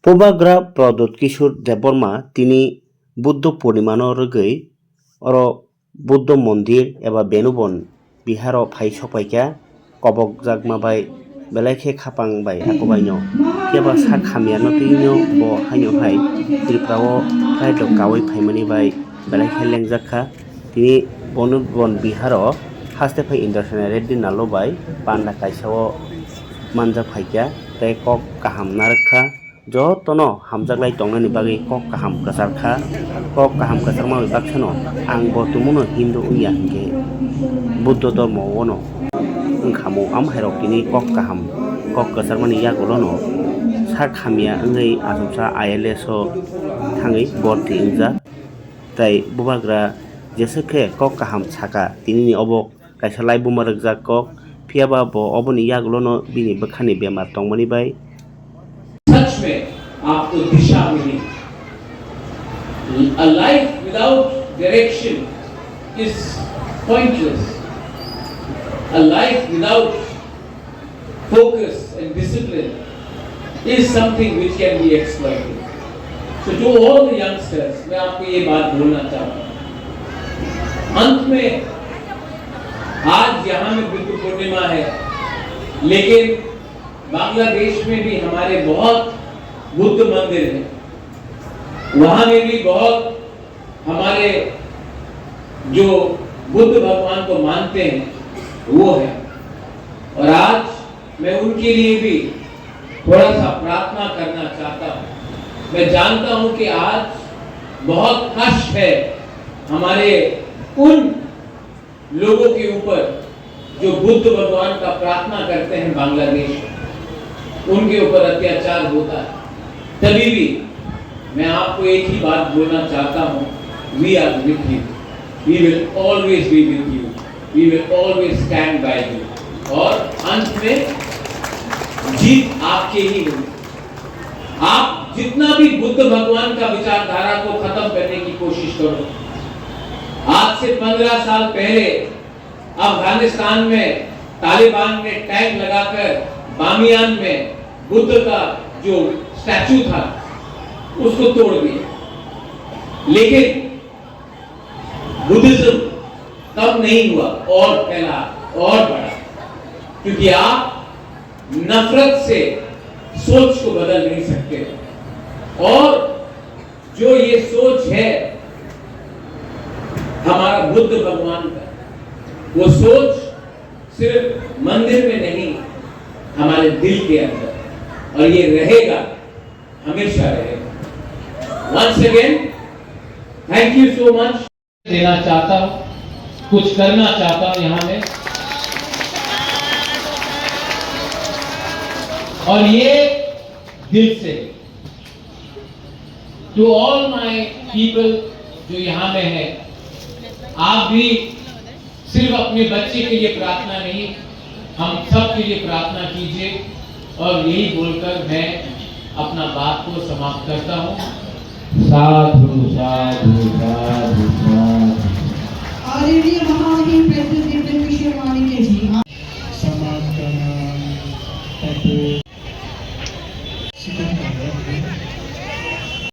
পূর্বাগ্রা প্রদত্ত কিশোর দেববর্মা তিনি বুদ্ধ পূর্ণিমানরগৈ অর বুদ্ধ মন্দির এবা বেনুবন বিহার ফাই সপাইকা কবক জাগমাবাই বেলাইखे খাপাংবাই আকবাইনো কেবা सा खामियानो तैनो bo haino hai त्रिपुराओ फ्राय द कावै फाइमानि बाय बेलाइखे लेंजाखा तिनि बनबन बिहारो हास्ते फाइ इन्टारनेशनल रेड्डी नालो बाय पान्डा काइसाओ मानजा फाइका तै कक काहाम नारखा जतनो हामजागलाय तंगनानि बागै कक काहाम कासारखा कक काहाम कासारमा बाक्सनो आं बर्तमुनो हिन्दु उया हंगे बुद्ध धर्म वनो ओंखामो आम हायरक तिनि कक काहाम कक कासारमानि यागुलनो सा खामिया ओंगै आसमसा ILS थाङै बर्ति ओंजा तै बुबाग्रा जेसेखे कक काहाम साका तिनि अबक काइसा लाइबुमारक जा कक फियाबा बो अबनि यागुलनो बिनि बखानि बेमार तंगमानि बाय सच में आपको दिशा मिली। A life without direction is pointless. A life without focus and discipline is something which can be exploited. So to all the youngsters, मैं आपको ये बात बोलना चाहता हूँ। अंत में आज यहाँ में बुद्ध पूर्णिमा है, लेकिन बांग्लादेश में भी हमारे बहुत बुद्ध मंदिर हैं। वहाँ में भी बहुत हमारे जो बुद्ध भगवान को मानते हैं वो है। और आज मैं उनके लिए भी थोड़ा सा प्रार्थना करना चाहता हूँ। मैं जानता हूँ कि आज बहुत कष्ट है हमारे उन लोगों के ऊपर जो बुद्ध भगवान का प्रार्थना करते हैं बांग्लादेश में, उनके ऊपर अत्याचार होता है। तभी भी मैं आपको एक ही बात बोलना चाहता हूँ, we are with you, we will always be with you, we will always stand by you. और अंत में जीत आपके ही होगी। आप जितना भी बुद्ध भगवान का विचारधारा को खत्म करने की कोशिश करो। आज से 15 साल पहले अफगानिस्तान में तालिबान ने टैंक लगाकर बामियान में बुद्ध का जो स्टैचू था उसको तोड़ दिया, लेकिन बुद्धिज्म तब नहीं हुआ और फैला और बढ़ा, क्योंकि आप नफरत से सोच को बदल नहीं सकते। और जो ये सोच है हमारा बुद्ध भगवान का, वो सोच सिर्फ मंदिर में नहीं, हमारे दिल के अंदर, और ये रहेगा, हमेशा रहेगा। Once again, thank you so much। देना चाहता हूँ, कुछ करना चाहता हूँ यहाँ में, और ये दिल से। To all my people जो यहाँ में है, आप भी सिर्फ अपने बच्चे के लिए प्रार्थना नहीं, हम सब के लिए प्रार्थना कीजिए। और यही बोलकर मैं अपना बात को समाप्त करता हूँ। साधु साधु साधु साधु।